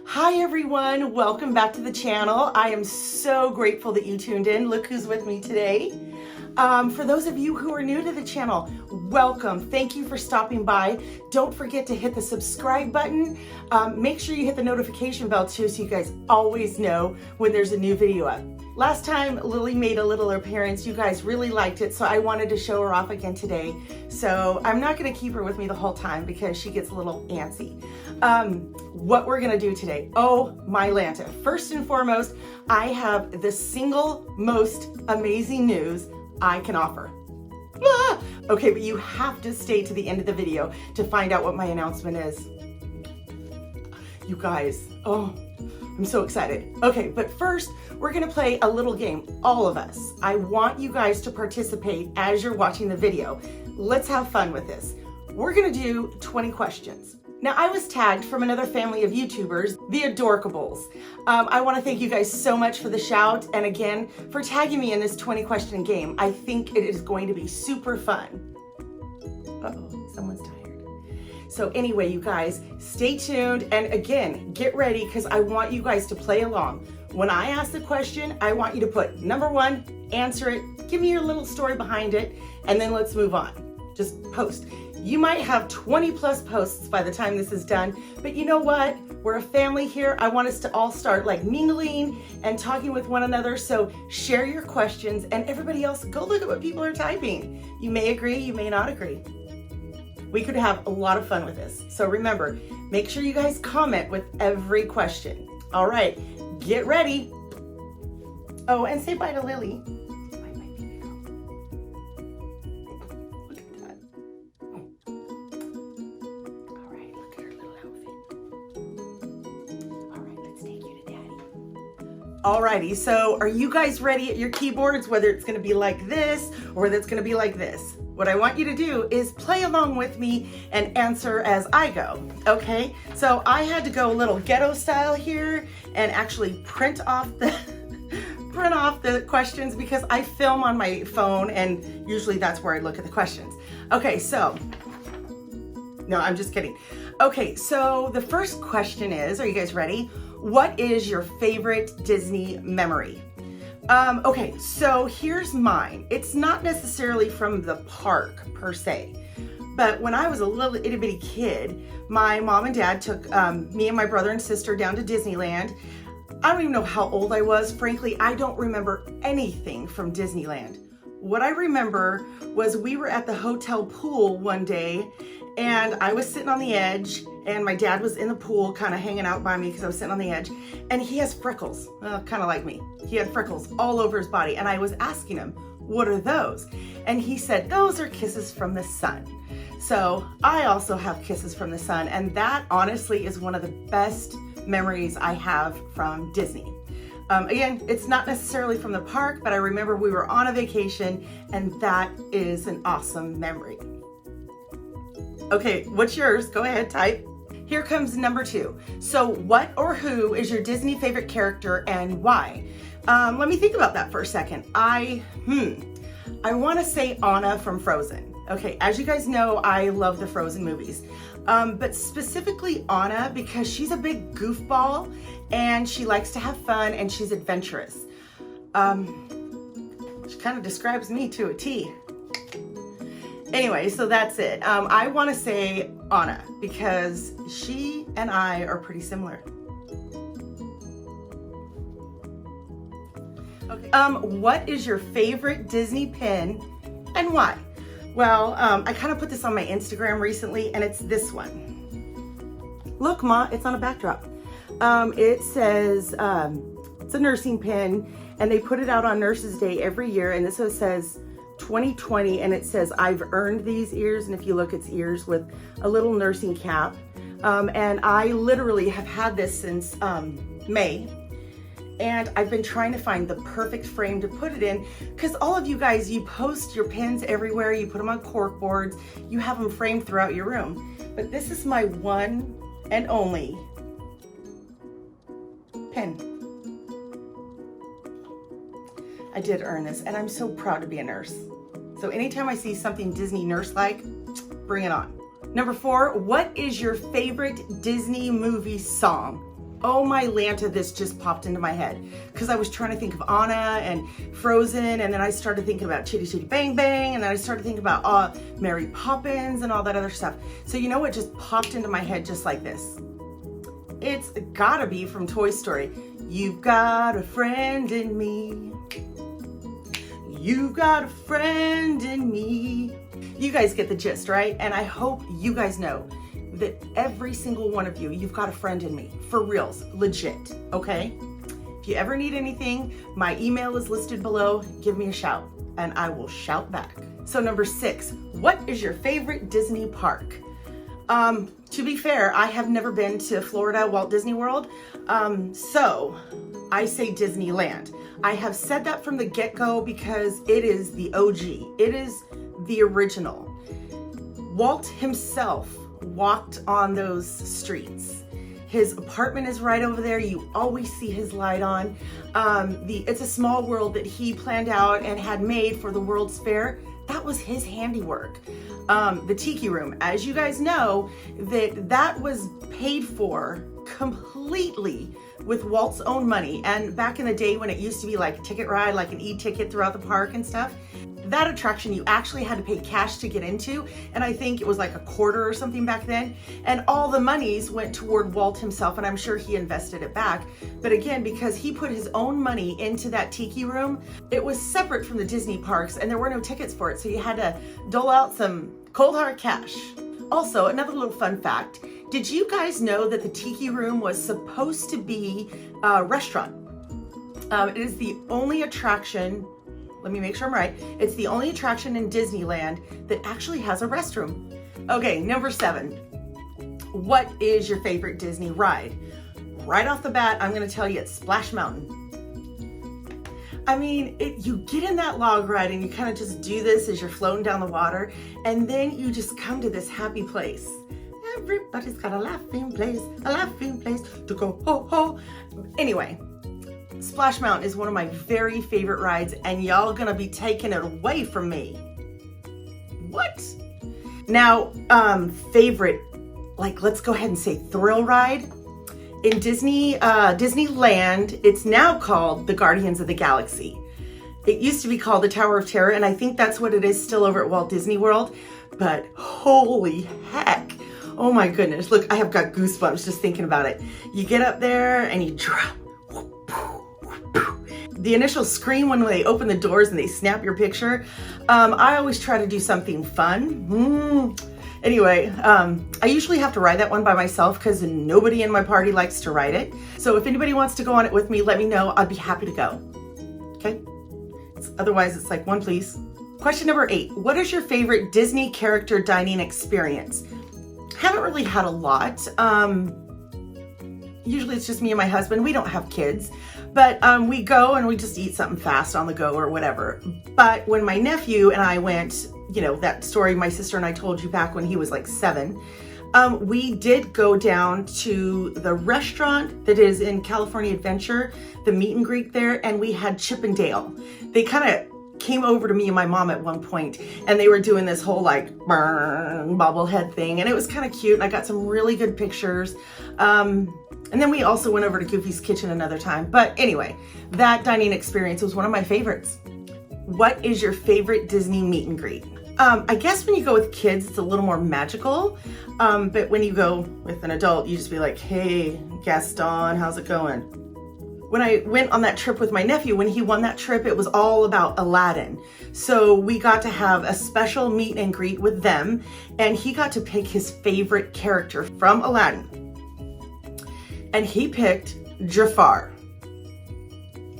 Hi everyone, welcome back to the channel. I am so grateful that you tuned in. Look who's with me today. For those of you who are new to the channel, welcome. Thank you for stopping by. Don't forget to hit the subscribe button. Make sure you hit the notification bell too so you guys always know when there's a new video up. Last time Lily made a little appearance, you guys really liked it, so I wanted to show her off again today. So I'm not gonna keep her with me the whole time because she gets a little antsy. What we're gonna do today, oh my Lanta. First and foremost, I have the single most amazing news I can offer. Ah! Okay, but you have to stay to the end of the video to find out what my announcement is. You guys, oh, I'm so excited. Okay, but first, we're gonna play a little game, all of us. I want you guys to participate as you're watching the video. Let's have fun with this. We're gonna do 20 questions. Now, I was tagged from another family of YouTubers, the Adorkables. I wanna thank you guys so much for the shout, and again, for tagging me in this 20 question game. I think it is going to be super fun. Uh-oh, someone's tired. So anyway, you guys, stay tuned, and again, get ready, because I want you guys to play along. When I ask the question, I want you to put number one, answer it, give me your little story behind it, and then let's move on. Just post. You might have 20 plus posts by the time this is done, but you know what? We're a family here. I want us to all start like mingling and talking with one another. So share your questions, and everybody else, go look at what people are typing. You may agree, you may not agree. We could have a lot of fun with this. So remember, make sure you guys comment with every question. All right, get ready. Oh, and say bye to Lily. Say bye, my baby girl. Look at that. All right, look at her little outfit. All right, let's take you to Daddy. All righty, so are you guys ready at your keyboards, whether it's gonna be like this or whether it's gonna be like this? What I want you to do is play along with me and answer as I go, okay? So I had to go a little ghetto style here and actually print off the questions because I film on my phone and usually that's where I look at the questions. Okay, so, no, I'm just kidding. Okay, so the first question is, are you guys ready? What is your favorite Disney memory? Okay, so here's mine. It's not necessarily from the park per se, but when I was a little itty bitty kid, my mom and dad took me and my brother and sister down to Disneyland. I don't even know how old I was. Frankly, I don't remember anything from Disneyland. What I remember was we were at the hotel pool one day and I was sitting on the edge and my dad was in the pool kind of hanging out by me because I was sitting on the edge, and he has freckles, kind of like me. He had freckles all over his body, and I was asking him, what are those? And he said, those are kisses from the sun. So I also have kisses from the sun, and that honestly is one of the best memories I have from Disney. Again, it's not necessarily from the park, but I remember we were on a vacation, and that is an awesome memory. Okay, what's yours? Go ahead, type. Here comes number two. So what or who is your Disney favorite character and why? Let me think about that for a second. I want to say Anna from Frozen. Okay, as you guys know, I love the Frozen movies. But specifically Anna because she's a big goofball and she likes to have fun and she's adventurous. She kind of describes me to a T. Anyway, so that's it. I want to say Anna because she and I are pretty similar. Okay. What is your favorite Disney pin and why? Well, I kind of put this on my Instagram recently and it's this one. Look, Ma, it's on a backdrop. It says, it's a nursing pin and they put it out on Nurses Day every year, and this one says 2020 and it says I've earned these ears, and if you look, it's ears with a little nursing cap. And I literally have had this since May, and I've been trying to find the perfect frame to put it in because all of you guys, you post your pins everywhere, you put them on cork boards, you have them framed throughout your room, but this is my one and only pin. I did earn this, and I'm so proud to be a nurse. So anytime I see something Disney nurse-like, bring it on. Number 4, what is your favorite Disney movie song? Oh my Lanta, this just popped into my head because I was trying to think of Anna and Frozen, and then I started thinking about Chitty Chitty Bang Bang, and then I started thinking about Mary Poppins and all that other stuff. So you know what just popped into my head just like this? It's gotta be from Toy Story. You've got a friend in me. You've got a friend in me. You guys get the gist, right? And I hope you guys know that every single one of you, you've got a friend in me, for reals, legit, okay? If you ever need anything, my email is listed below. Give me a shout and I will shout back. So number 6, what is your favorite Disney park? To be fair, I have never been to Florida, Walt Disney World, so I say Disneyland. I have said that from the get-go because it is the OG. It is the original. Walt himself walked on those streets. His apartment is right over there. You always see his light on. It's a Small World that he planned out and had made for the World's Fair. That was his handiwork. The Tiki Room, as you guys know, that was paid for completely with Walt's own money. And back in the day when it used to be like a ticket ride, like an e-ticket throughout the park and stuff, that attraction you actually had to pay cash to get into, and I think it was like $0.25 or something back then, and all the monies went toward Walt himself, and I'm sure he invested it back. But again, because he put his own money into that Tiki Room, it was separate from the Disney parks and there were no tickets for it, so you had to dole out some cold hard cash. Also, another little fun fact, did you guys know that the Tiki Room was supposed to be a restaurant? It is the only attraction, let me make sure I'm right. It's the only attraction in Disneyland that actually has a restroom. Okay, number 7. What is your favorite Disney ride? Right off the bat, I'm gonna tell you it's Splash Mountain. I mean, you get in that log ride and you kind of just do this as you're floating down the water, and then you just come to this happy place. Everybody's got a laughing place to go ho ho. Anyway, Splash Mountain is one of my very favorite rides, and y'all gonna be taking it away from me. What? Now, favorite, like let's go ahead and say thrill ride. In Disneyland, it's now called the Guardians of the Galaxy. It used to be called the Tower of Terror, and I think that's what it is still over at Walt Disney World, but holy heck. Oh my goodness, look, I have got goosebumps just thinking about it. You get up there and you drop. The initial scream when they open the doors and they snap your picture. I always try to do something fun. Anyway, I usually have to ride that one by myself because nobody in my party likes to ride it. So if anybody wants to go on it with me, let me know. I'd be happy to go. Okay? Otherwise, it's like one please. Question number 8. What is your favorite Disney character dining experience? Haven't really had a lot. Usually it's just me and my husband. We don't have kids. But we go and we just eat something fast on the go or whatever. But when my nephew and I went, you know, that story my sister and I told you back when he was like 7, we did go down to the restaurant that is in California Adventure, the meet and greet there, and we had Chip and Dale. They kind of came over to me and my mom at one point, and they were doing this whole like bobblehead thing, and it was kind of cute, and I got some really good pictures. And then we also went over to Goofy's Kitchen another time. But anyway, that dining experience was one of my favorites. What is your favorite Disney meet and greet? I guess when you go with kids, it's a little more magical. But when you go with an adult, you just be like, hey, Gaston, how's it going? When I went on that trip with my nephew, when he won that trip, it was all about Aladdin. So we got to have a special meet and greet with them, and he got to pick his favorite character from Aladdin. And he picked Jafar.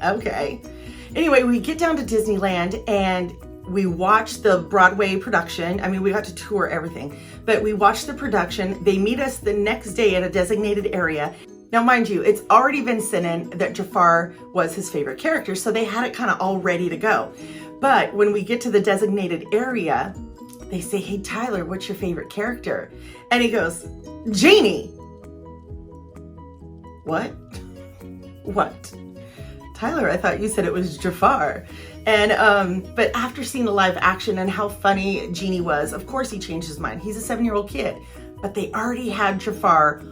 Okay. Anyway, we get down to Disneyland and we watch the Broadway production. I mean, we got to tour everything, but we watched the production. They meet us the next day at a designated area. Now, mind you, it's already been sent in that Jafar was his favorite character, so they had it kind of all ready to go. But when we get to the designated area, they say, hey, Tyler, what's your favorite character? And he goes, Genie. What? What? Tyler, I thought you said it was Jafar. And but after seeing the live action and how funny Genie was, of course he changed his mind. He's a 7-year-old kid, but they already had Jafar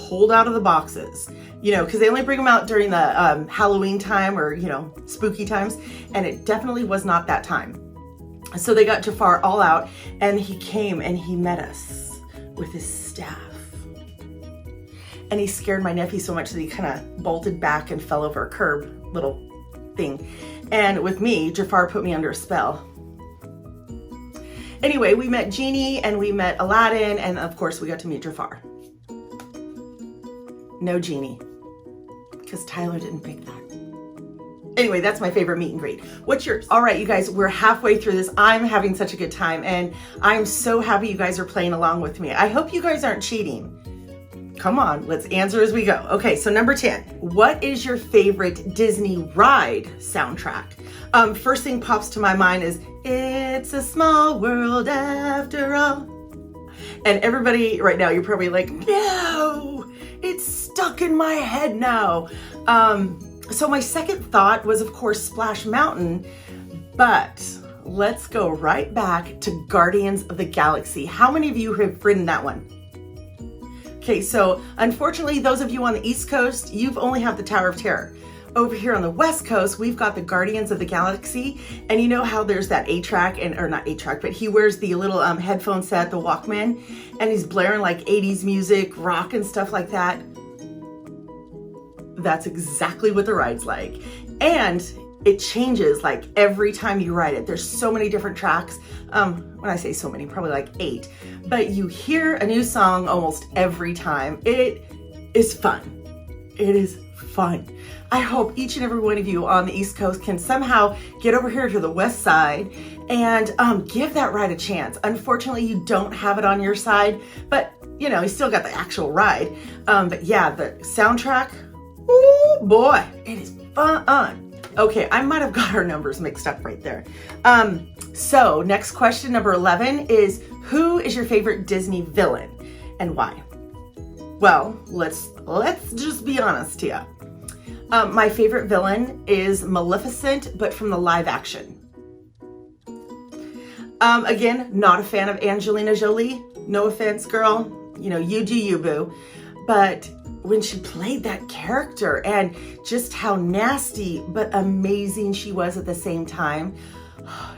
pulled out of the boxes, you know, because they only bring them out during the Halloween time or, you know, spooky times. And it definitely was not that time. So they got Jafar all out, and he came and he met us with his staff. And he scared my nephew so much that he kind of bolted back and fell over a curb little thing. And with me, Jafar put me under a spell. Anyway, we met Genie and we met Aladdin, and of course we got to meet Jafar. No Genie, because Tyler didn't pick that. Anyway, that's my favorite meet and greet. What's yours? All right, you guys, we're halfway through this. I'm having such a good time, and I'm so happy you guys are playing along with me. I hope you guys aren't cheating. Come on, let's answer as we go. Okay, so number 10. What is your favorite Disney ride soundtrack? First thing pops to my mind is It's a Small World After All. And everybody right now, you're probably like, no, it's stuck in my head now. So my second thought was, of course, Splash Mountain, but let's go right back to Guardians of the Galaxy. How many of you have ridden that one? Okay, so unfortunately, those of you on the East Coast, you've only have the Tower of Terror. Over here on the West Coast, we've got the Guardians of the Galaxy, and you know how there's that 8-track, or not 8-track, but he wears the little headphone set, the Walkman, and he's blaring like 80s music, rock and stuff like that. That's exactly what the ride's like. And it changes like every time you ride it. There's so many different tracks. When I say so many, probably like 8, but you hear a new song almost every time. It is fun. It is fun. I hope each and every one of you on the East Coast can somehow get over here to the West Side and give that ride a chance. Unfortunately, you don't have it on your side, but you know, you still got the actual ride. But yeah, the soundtrack, oh boy, it is fun. Okay, I might have got our numbers mixed up right there. So next question, number 11 is, who is your favorite Disney villain and why? Well, let's just be honest here. My favorite villain is Maleficent, but from the live action. Again, not a fan of Angelina Jolie. No offense, girl. You know, you do you, boo. But when she played that character and just how nasty but amazing she was at the same time.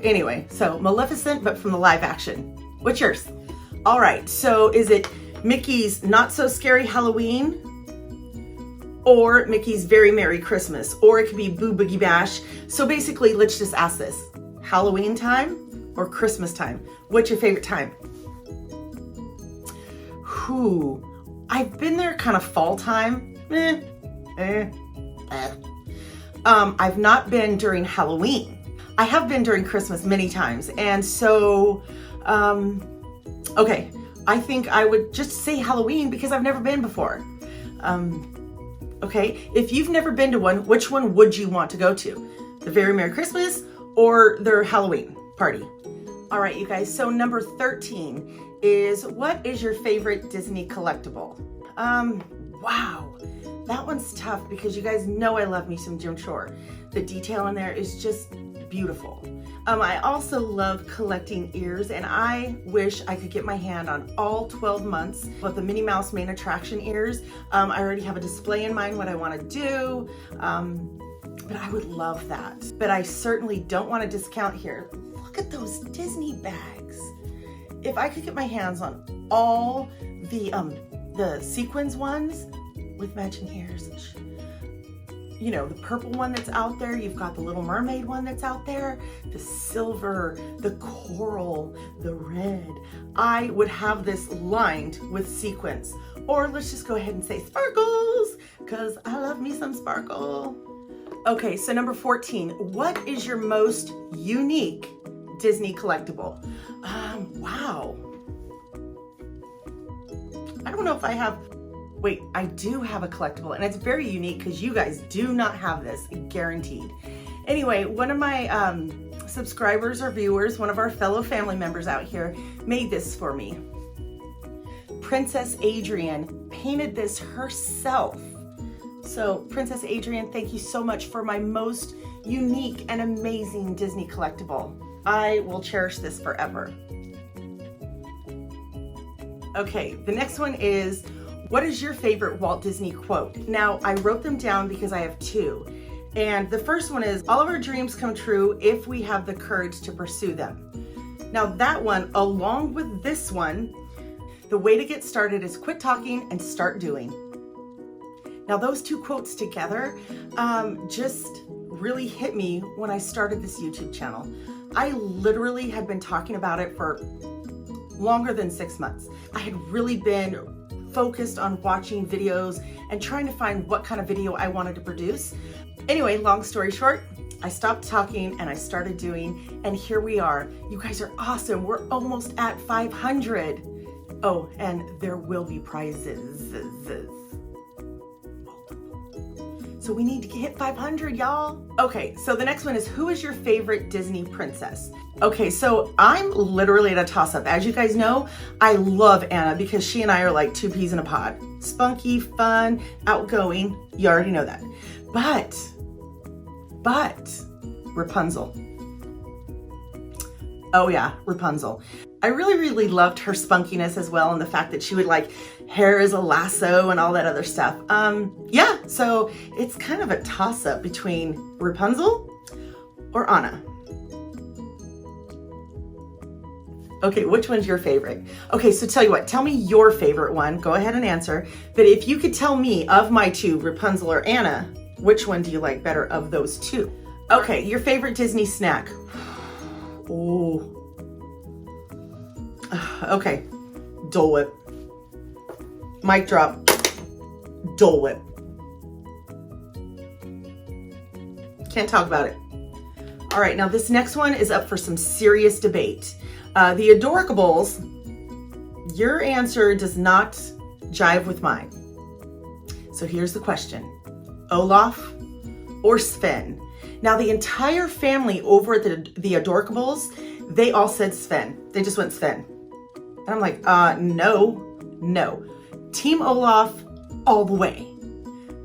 Anyway, so Maleficent, but from the live action. What's yours? All right, so is it Mickey's Not So Scary Halloween, or Mickey's Very Merry Christmas, or it could be Boo Boogie Bash? So basically, let's just ask this. Halloween time or Christmas time? What's your favorite time? Whew. I've been there kind of fall time. I've not been during Halloween. I have been during Christmas many times. And so, okay, I think I would just say Halloween because I've never been before. Okay, if you've never been to one, which one would you want to go to? The Very Merry Christmas or their Halloween party? All right, you guys, so number 13 is, what is your favorite Disney collectible? Wow, that one's tough because you guys know I love me some Jim Shore. The detail in there is just beautiful. I also love collecting ears, and I wish I could get my hand on all 12 months of the Minnie Mouse main attraction ears. I already have a display in mind what I want to do, but I would love that. But I certainly don't want to discount here. Look at those Disney bags. If I could get my hands on all the sequins ones with matching ears, you know, the purple one that's out there, you've got the Little Mermaid one that's out there, the silver, the coral, the red. I would have this lined with sequins, or let's just go ahead and say sparkles, because I love me some sparkle. Okay, so number 14, what is your most unique Disney collectible? Wow. I don't know if I have, wait, I do have a collectible, and it's very unique because you guys do not have this, guaranteed. Anyway, one of my subscribers or viewers, one of our fellow family members out here, made this for me. Princess Adrian painted this herself. So Princess Adrian, thank you so much for my most unique and amazing Disney collectible. I will cherish this forever. Okay, the next one is, What is your favorite Walt Disney quote? Now, I wrote them down because I have two. And the first one is, all of our dreams come true if we have the courage to pursue them. Now that one, along with this one, the way to get started is quit talking and start doing. Now those two quotes together just really hit me when I started this YouTube channel. I literally had been talking about it for longer than 6 months. I had really been focused on watching videos and trying to find what kind of video I wanted to produce. Anyway, long story short, I stopped talking and I started doing, and here we are. You guys are awesome. We're almost at 500. Oh, and there will be prizes. So we need to hit 500, y'all. Okay, so the next one is, who is your favorite Disney princess? Okay, so I'm literally at a toss-up. As you guys know, I love Anna because she and I are like two peas in a pod. Spunky, fun, outgoing. You already know that. But Rapunzel. Oh yeah, Rapunzel. I really loved her spunkiness as well, and the fact that she would like hair as a lasso and all that other stuff. Yeah, so it's kind of a toss-up between Rapunzel or Anna. Okay, which one's your favorite? Okay, so tell you what, tell me your favorite one. Go ahead and answer. But if you could tell me, of my two, Rapunzel or Anna, which one do you like better of those two? Okay, your favorite Disney snack. Oh. Okay, Dole Whip. Mic drop. Dole Whip. Can't talk about it. All right, now this next one is up for some serious debate. The Adorkables, your answer does not jive with mine. So here's the question. Olaf or Sven? Now the entire family over at the Adorkables, they all said Sven. They just went Sven. And I'm like, no. Team Olaf all the way.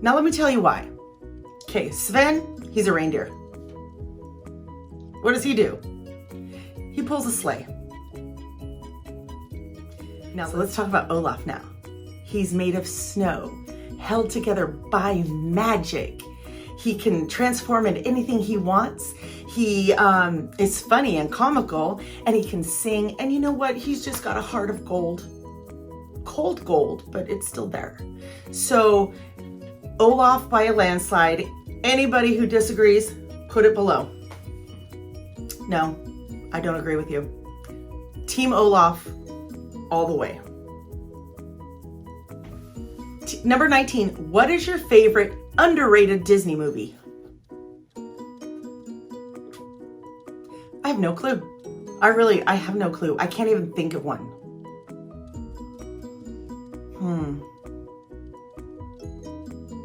Now let me tell you why. Okay, Sven, he's a reindeer. What does he do? He pulls a sleigh. Now, so let's talk about Olaf now. He's made of snow, held together by magic. He can transform into anything he wants. He is funny and comical, and he can sing. And you know what? He's just got a heart of gold. Cold gold, but it's still there. So Olaf by a landslide. Anybody who disagrees, put it below. No, I don't agree with you. Team Olaf all the way. Number 19, what is your favorite underrated Disney movie? I have no clue. I have no clue. I can't even think of one.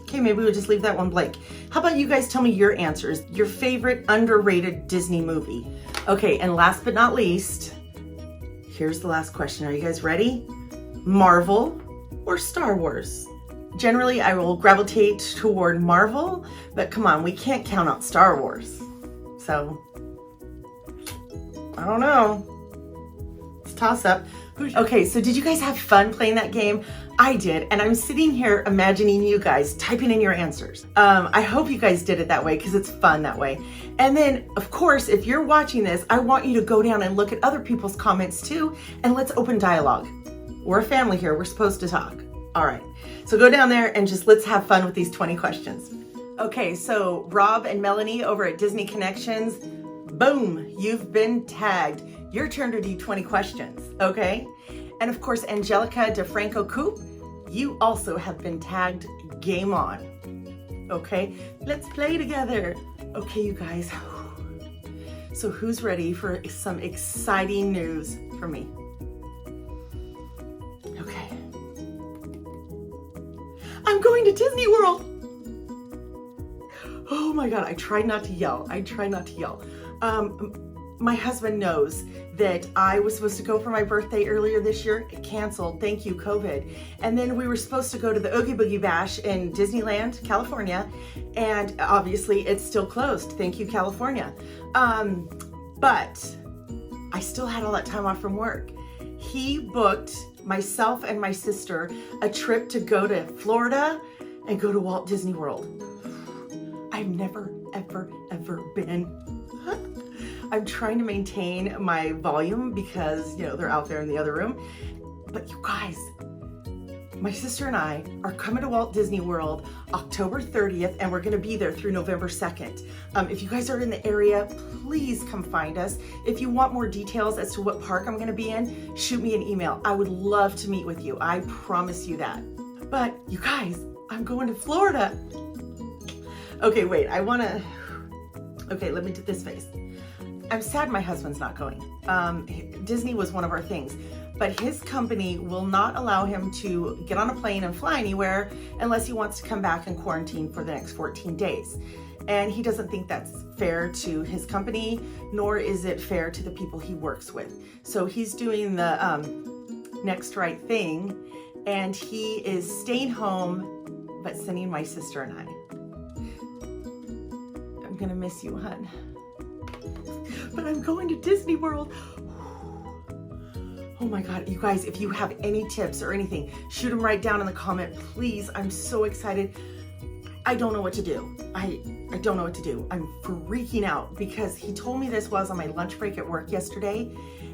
Okay, maybe we'll just leave that one blank. How about you guys tell me your answers? Your favorite underrated Disney movie. Okay, and last but not least, here's the last question. Are you guys ready? Marvel or Star Wars? Generally, I will gravitate toward Marvel, but come on, we can't count out Star Wars. So, I don't know. It's a toss-up. Okay, so did you guys have fun playing that game? I did, and I'm sitting here imagining you guys typing in your answers. I hope you guys did it that way because it's fun that way. And then, of course, if you're watching this, I want you to go down and look at other people's comments too, and let's open dialogue. We're a family here. We're supposed to talk. All right, so go down there and just let's have fun with these 20 questions. Okay, so Rob and Melanie over at Disneyconnexions, boom, you've been tagged. Your turn to do 20 questions, okay? And of course, Angelica DeFranco-Coop, you also have been tagged. Game on, okay? Let's play together. Okay, you guys. So who's ready for some exciting news from me? Okay. I'm going to Disney World. Oh my God, I tried not to yell. My husband knows that I was supposed to go for my birthday earlier this year. It canceled, thank you, COVID. And then we were supposed to go to the Oogie Boogie Bash in Disneyland, California. And obviously it's still closed, thank you, California. But I still had all that time off from work. he booked myself and my sister a trip to go to Florida and go to Walt Disney World. I've never, ever been. I'm trying to maintain my volume because, you know, they're out there in the other room. But you guys, my sister and I are coming to Walt Disney World October 30th, and we're gonna be there through November 2nd. If you guys are in the area, please come find us. If you want more details as to what park I'm gonna be in, shoot me an email. I would love to meet with you. I promise you that. But you guys, I'm going to Florida. Okay, wait, okay, let me do this face. I'm sad my husband's not going. Disney was one of our things, but his company will not allow him to get on a plane and fly anywhere unless he wants to come back and quarantine for the next 14 days. And he doesn't think that's fair to his company, nor is it fair to the people he works with. So he's doing the next right thing, and he is staying home, but sending my sister and I. I'm gonna miss you, hun. But I'm going to Disney World. Oh my God, you guys, if you have any tips or anything, shoot them right down in the comment, please. I'm so excited. I don't know what to do. I don't know what to do. I'm freaking out because he told me this while I was on my lunch break at work yesterday,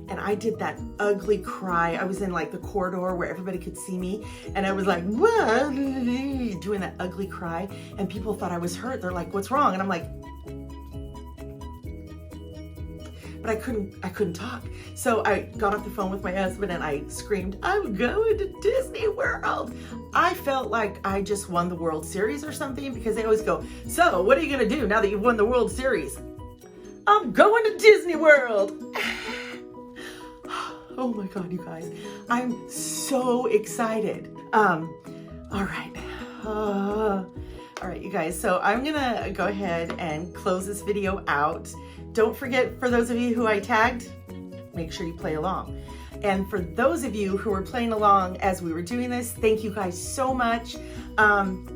and I did that ugly cry. I was in like the corridor where everybody could see me, and I was like, what? Doing that ugly cry, and people thought I was hurt. They're like, what's wrong? And I'm like, but I couldn't talk. So I got off the phone with my husband and I screamed, I'm going to Disney World. I felt like I just won the World Series or something, because they always go, so what are you gonna do now that you've won the World Series? I'm going to Disney World. Oh my God, you guys, I'm so excited. All right, you guys, so I'm gonna go ahead and close this video out. Don't forget, for those of you who I tagged, make sure you play along. And for those of you who were playing along as we were doing this, thank you guys so much.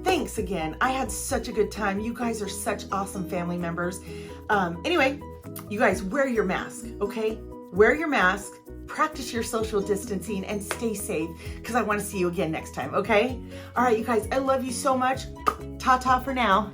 Thanks again. I had such a good time. You guys are such awesome family members. Anyway, you guys, wear your mask, okay? Wear your mask, practice your social distancing, and stay safe, because I want to see you again next time, okay? All right, you guys, I love you so much. Ta-ta for now.